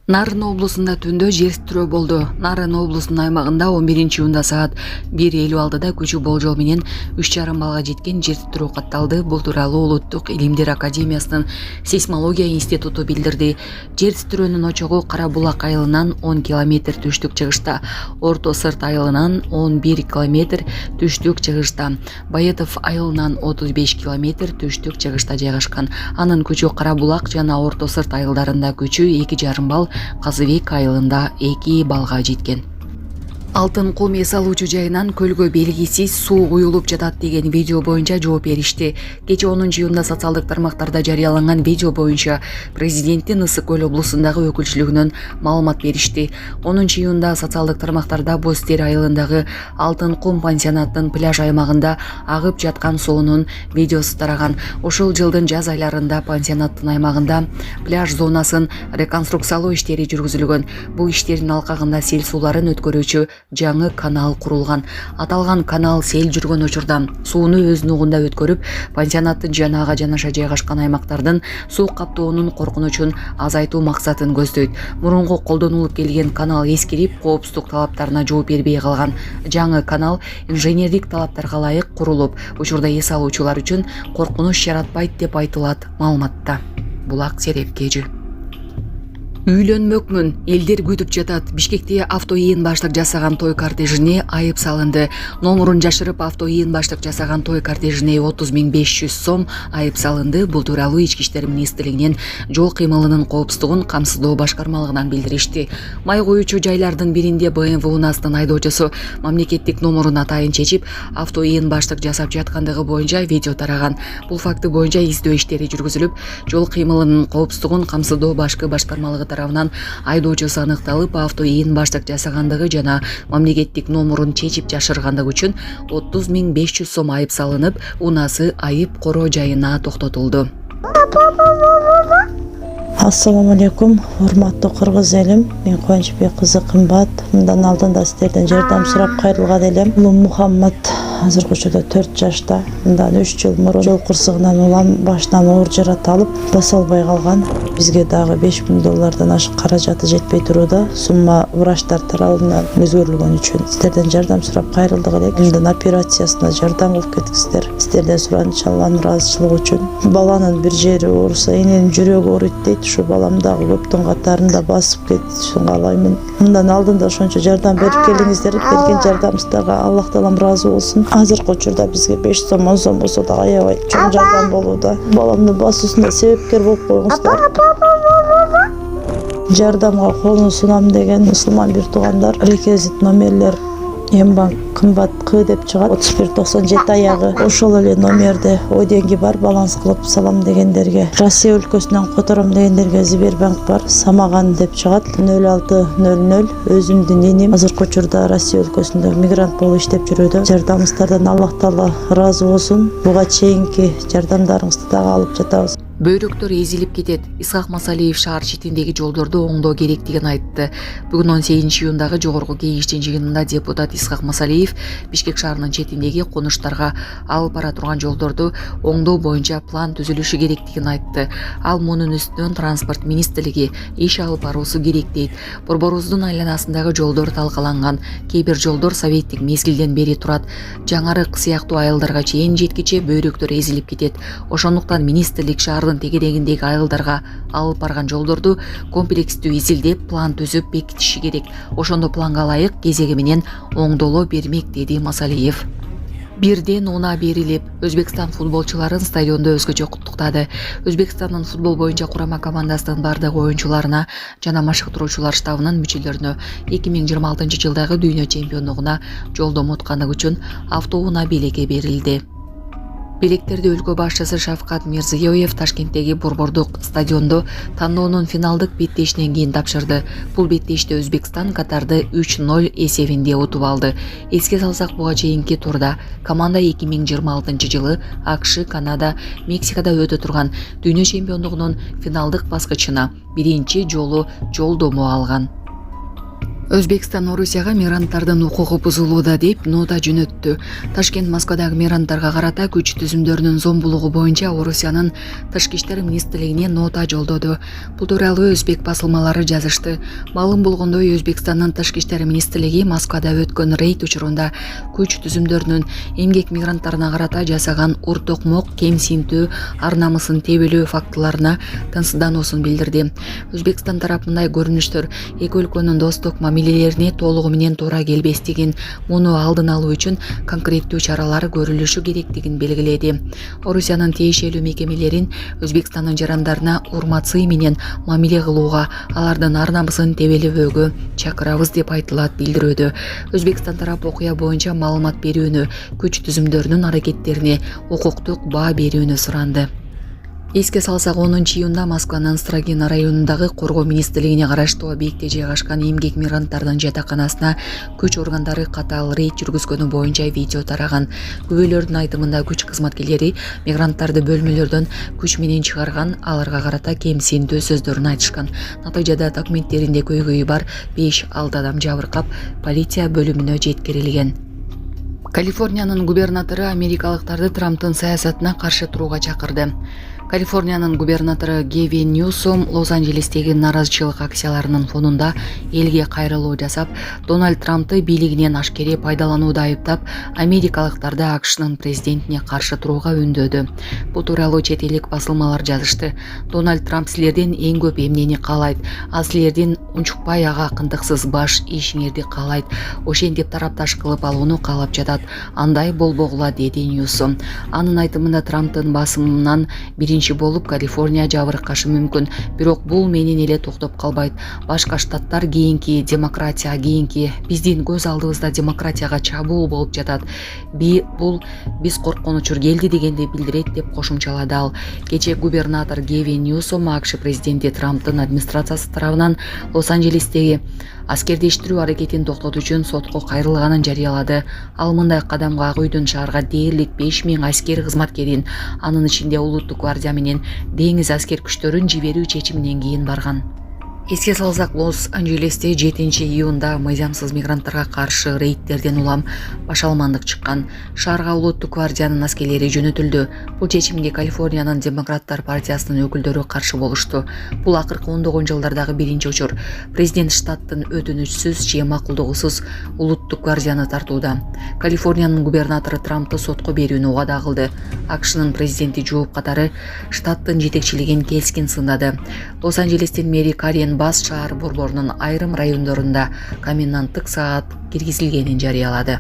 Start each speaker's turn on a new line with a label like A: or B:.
A: Нарын облусунда түндө жер титирөө болду. Нарын облусунун аймагында 11-июнда саат 1:56 күчү болжол менен 3,5 балга жеткен жер титирөө катталды. Бул тууралуу Улуттук илимдер академиясынын сейсмология институту билдирди. Жер титирөөнүн очогу Кара Булак айылынан 10 км түштүк-чыгышта, Орто Сырт айылынан 11 км түштүк-чыгышта, Байытов айылынан 35 км түштүк-чыгышта жайгашкан. Анын күчү Кара Булак жана Орто Сырт айылдарында күчү 2,5 балл, Казыбек айылында 2 балга жеткен. Алтын кум эс алуучу жайынан көлгө белгисиз суу куюлуп жатат деген видео боюнча жооп беришти. Кече 10-июнда социалдык тармактарда жарыяланган видео боюнча президенттин Ысык көл облусундагы өкүлчүлүгүнөн маалымат беришти. 10-июнда социалдык тармактарда Бостер айылындагы Алтын кум пансионаттын пляж аймагында агып жаткан суунун видеосу тараган. Ушул жылдын жаз айларында пансионаттын аймагында пляж зонасын реконструкциялоо иштери жүргүзүлгөн. Бул иштердин алкагында сел сууларын өткөрүүчү жаңы канал курулган. Аталган канал сел жүргөн учурда сууну өз нугунда өткөрүп, пансионаттын жана ага жанаша жайгашкан аймактардын суу каптоонун коркунучун азайтуу максатын көздөйт. Мурунку колдонулуп келген канал эскирип, коопсуздук талаптарына жооп бербей калган. Жаңы канал инженердик талаптарга ылайык курулуп, учурда эс алуучулар үчүн коркунуч жаратпайт деп айтылат маалыматта. Булак Серепкежи. Үйлөнмөкмүн, элдер күтүп жатат. Бишкекте авто ийин баштык жасаган той кортежине айып салынды. Номурун жашырып авто ийин баштык жасаган той кортежине 30.500 сом айып салынды. Бул тууралуу Ички иштер министрлигинин жол кыймылынын коопсуздугун камсыздоо башкармалыгынан билдиришти. Май коюучу жайлардын биринде BMW унаасынын айдоочусу мамлекеттик номурун атайын чечип, авто ийин баштык жасап жаткандыгы боюнча видео тараган. Бул факты боюнча издөө иштери жүргүзүлүп, жол кыймылынын коопсуздугун камсыздоо башкармалыгы тарабынан айдоочусу аныкталып, авто ийин баштык жасагандыгы жана мамлекеттик номурун чечип жашыргандыгы үчүн 30.500 сом айып салынып, унаасы айып короо жайына токтотулду.
B: Ассаламу алейкум, урматтуу кыргыз элим. Мен Кубанычбек кызы Кымбат. Мындан алдында сиздерден жардам сурап кайрылган элем. Улум Мухаммад азыркы учурда 4 жашта. Мындан 3 жыл мурун жол кырсыгынан улам башынан оор жарат алып, баса албай калган. Бизге дагы $5.000 ашык каражаты жетпей турууда. Сумма врачтар тарабынан өзгөрүлгөн үчүн сиздерден жардам сурап кайрылдык элек. Мындан операциясына жардам кылып кетиңиздер. Сиздерден суранчы Алланын ыраазычылыгы үчүн. Баланын бир жери ооруса, эненин жүрөгү ооруйт дейт. Ушу балам дагы көптүн катарында басып кетишин каалаймын. Мындан алдында ошончо жардам берип келиңиздер. Берген жардамыңыздарга Аллах таалам ыраазы болсун. Азыркы учурда бизге 5 сом, 10 сом болсо да аябай чоң жардам болууда. Баламдын басуусуна себепкер болуп коюңуздар. Жардамга колун сунам деген мусулман бир туугандар реквизит номерлер Эмбанк Кымбат К деп чыгат. 3197 аягы. Ошол эле номерде деньги бар, баланс кылып салам дегендерге. Россия өлкөсүнөн котором дегендерге Сбербанк бар. Самаган деп чыгат. 0600. Өзүмдүн энем азыркы учурда Россия өлкөсүндө мигрант болуп иштеп жүрүүдө. Жардамыңыздардан Аллах таала ыраазы болсун. Буга чейинки жардамдарыңызды дагы алып жатабыз.
A: Бөйрөктөр эзилип кетет. Исхак Масалиев шаар четиндеги жолдорду оңдоо керектигин айтты. Бүгүн 18-июндагы жогорку кеңештин жыйынында депутат Исхак Масалиев Бишкек шаарынын четиндеги конуштарга алып бара турган жолдорду оңдоо боюнча план түзүлүшү керектигин айтты. Ал мунун үстүнөн транспорт министрлиги иш алып баруусу керек дейт. Борборубуздун айланасындагы жолдор талкаланган. Кээ бир жолдор советтик мезгилден бери турат. Жаңарык сыяктуу айылдарга чейин жеткиче бөйрөктөр эзилип кетет. Ошондуктан министрлик шаар тегерегиндеги айылдарга алып барган жолдорду комплекстүү изилдеп, план түзүп бекитиши керек. Ошондо планга ылайык кезеги менен оңдоло бермек, деди Масалиев. Бирден уна берилип, Өзбекстан футболчуларын стадиондо өзгөчө куттуктады. Өзбекстандын футбол боюнча курама командасынын бардык оюнчуларына жана машыктыруучулар штабынын мүчөлөрүнө 2026 жылдагы дүйнө чемпиондугуна жолдомо уткандыгы үчүн автоунаа белекке берилди. Белектерди өлкө башчысы Шавкат Мирзиёев Ташкенттеги Борбордук стадиондо тандоонун финалдык беттешинен кийин тапшырды. Бул беттеште Өзбекстан Катарды 3-0 эсебинде утуп алды. Эске салсак, буга чейинки турда команда 2026 жылы АКШ, Канада, Мексикада өтө турган дүйнө чемпиондугунун финалдык баскычына биринчи жолу жолдомо алган. Өзбекстан Орусияга мигранттардын укугу бузулууда деп нота жөнөттү. Ташкент Москвадагы мигранттарга карата күч түзүмдөрүнүн зомбулугу боюнча Орусиянын Тышкы иштер министрлигине нота жолдоду. Бул тууралуу өзбек басылмалары жазышты. Маалым болгондой, Өзбекстандын Тышкы иштер министрлиги Москвада өткөн рейд учурунда күч түзүмдөрүнүн эмгек мигранттарына карата жасаган ур токмок, кемсинтүү, ар намысын тебелөө фактыларына тынчсыздануусун билдирди. Өзбекстан тарапындай көрүнүштөр эки өлкөнүн достук мамилелерине толугу менен туура келбестигин, муну алдын алуу үчүн конкреттүү чаралар көрүлүшү керектигин белгиледи. Орусиянын тиешелүү мекемелерин Өзбекстандын жарандарына урмат-сый менен мамиле кылууга, алардын ар намысын тебелебөөгө чакырабыз деп айтылат билдирүүдө. Өзбекстан тарапы окуя боюнча маалымат берүүнү, күч түзүмдөрүнүн аракеттерине укуктук баа берүүнү суранды. Эске салсак, 10-июнда Москванын Строгино районундагы коргоо министрлигине караштуу объектте жайгашкан эмгек мигранттардын жатаканасына күч органдары катаал рейд жүргүзгөнү боюнча видео тараган. Күбөлөрдүн айтымында күч кызматкерлери мигранттарды бөлмөлөрдөн күч менен чыгарган, аларга карата кемсинтүү сөздөрүн айтышкан. Натыйжада документтеринде көйгөйү бар 5-6 адам жабыркап, полиция бөлүмүнө жеткирилген. Калифорниянын губернатору америкалыктарды Трамптын саясатына каршы турууга чакырды. Калифорниянын губернатору Гевин Ньюсом Лос-Анджелестеги наразычылык акцияларынын фонунда элге кайрылуу жасап, Дональд Трампты бийлигинен ашкере пайдаланууда айыптап, америкалыктарды АКШнын президентине каршы турууга үндөдү. Бул тууралуу чет элдик басылмалар жазышты. Дональд Трамп силерден эң көп эмнени каалайт? Ал силердин унчукпай ага акындыксыз баш ишиңерди каалайт. Ошентип тарапташ кылып алууну каалап жатат. Андай болбогула, деди Ньюсом. Анын айтымында Трамптын басымынан биринчи болуп Калифорния жабыркашы мүмкүн, бирок бул менен эле токтоп калбайт. Башка штаттар кийинки, демократия кийинки, биздин көз алдыбызда демократияга чабуул болуп жатат. Бул биз корккон учур келди дегенди билдирет, деп кошумчалады ал. Кечээ губернатор Гевин Ньюсом АКШ президенти Трамптын администрациясы тарабынан Лос-Анджелестеги аскердештирүү аракетин токтотуу үчүн сотко кайрылганын жарыялады. Ал мындай кадамга Ак үйдүн шаарга дээрлик 5000 аскер кызматкерин, анын ичинде улуттук гвардия менен деңиз аскер күчтөрүн жиберүү чечиминен кийин барган. Эске салсак, Лос-Анджелесте 7-июнда мыйзамсыз мигранттарга каршы рейдтерден улам башалмандык чыккан. Шаарга улуттук гвардиянын аскерлери жөнөтүлдү. Бул чечимге Калифорниянын Демократтар партиясынын өкүлдөрү каршы болушту. Бул акыркы ондогон жылдардагы биринчи учур. Президент штаттын өтүнүчсүз же макулдугусуз улуттук гвардияны тартууда. Калифорниянын губернатору Трампты сотко берүүнү убада кылды. АКШнын президенти жооп катары штаттын жетекчилигин келскин сындады. Лос-Анджелестин мэри Карен Бас шаар борборунун айрым райондорунда коменданттык саат киргизилгенин жарыялады.